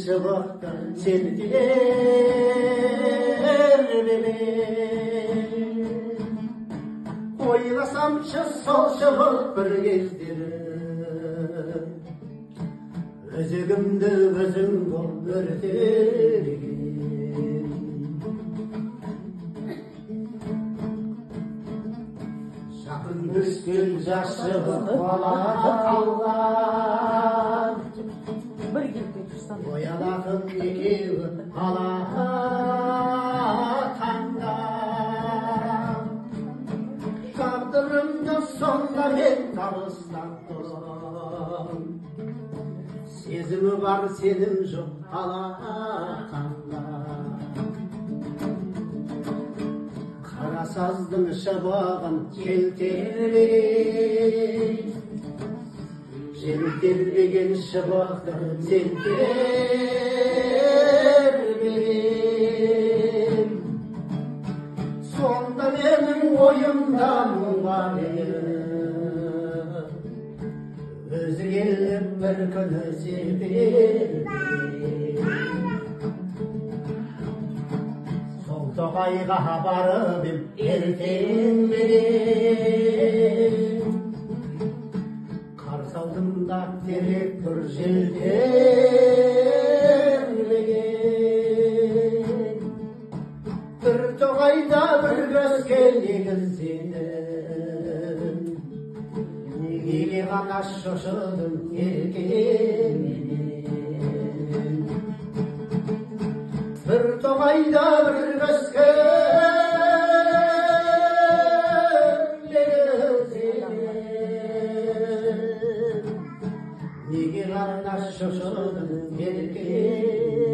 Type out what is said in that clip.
шыбықты тербелер ойласамшы сол шыбық бір кездері өзегімді өзің болып өртеген жақын өскен жас шыбық бала қалған оянатын екеуі алақанда тағдырымды сонда мен табыстаттым сезімі бар сенім жоқ алақанда қара саздың шабағын келтірмей жел тербеген шыбықты сен тербеген сонда менің ойымда мұң бар өзі келіп бір күні серпелген сол тоғайға барып ем ертеңмен қарсы алдымда терек бір желдермеген бір тоғайда бір өскен егіз едім неге ғана шошыдым еркеменен бір тоғайда бір өскен егіз едім неге ғана шошыдым еркеменен